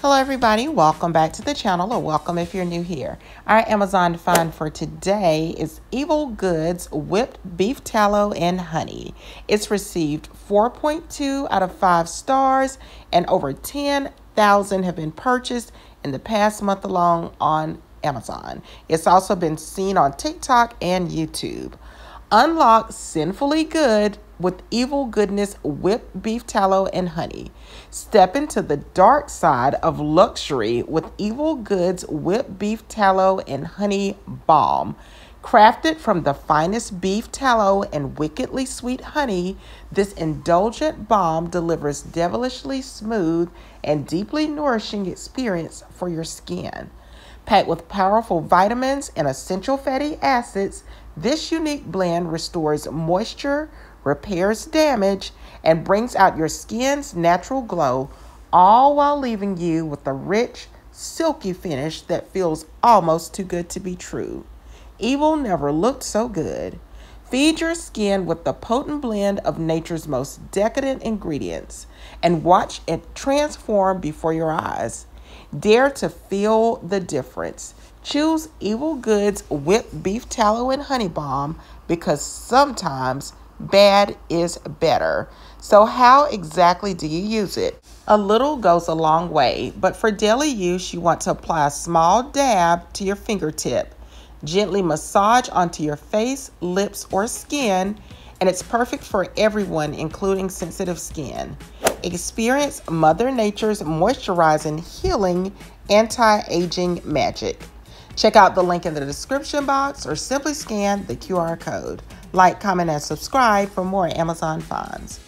Hello everybody, welcome back to the channel, or welcome if you're new here. Our Amazon find for today is Evil Goods Whipped Beef Tallow and Honey. It's received 4.2 out of 5 stars and over 10,000 have been purchased in the past month alone on Amazon. It's also been seen on TikTok and YouTube. Unlock Sinfully Good with Evil Goodness Whipped Beef Tallow and Honey. Step into the dark side of luxury with Evil Goods Whipped Beef Tallow and Honey Balm. Crafted from the finest beef tallow and wickedly sweet honey, this indulgent balm delivers devilishly smooth and deeply nourishing experience for your skin. Packed with powerful vitamins and essential fatty acids, this unique blend restores moisture, repairs damage, and brings out your skin's natural glow, all while leaving you with a rich, silky finish that feels almost too good to be true. Evil never looked so good. Feed your skin with the potent blend of nature's most decadent ingredients and watch it transform before your eyes. Dare to feel the difference. Choose Evil Goods Whipped Beef Tallow and Honey Balm because sometimes bad is better. So how exactly do you use it? A little goes a long way, but for daily use, you want to apply a small dab to your fingertip. Gently massage onto your face, lips, or skin, and it's perfect for everyone, including sensitive skin. Experience Mother Nature's moisturizing, healing, anti-aging magic. Check out the link in the description box or simply scan the QR code. Like, comment, and subscribe for more Amazon finds.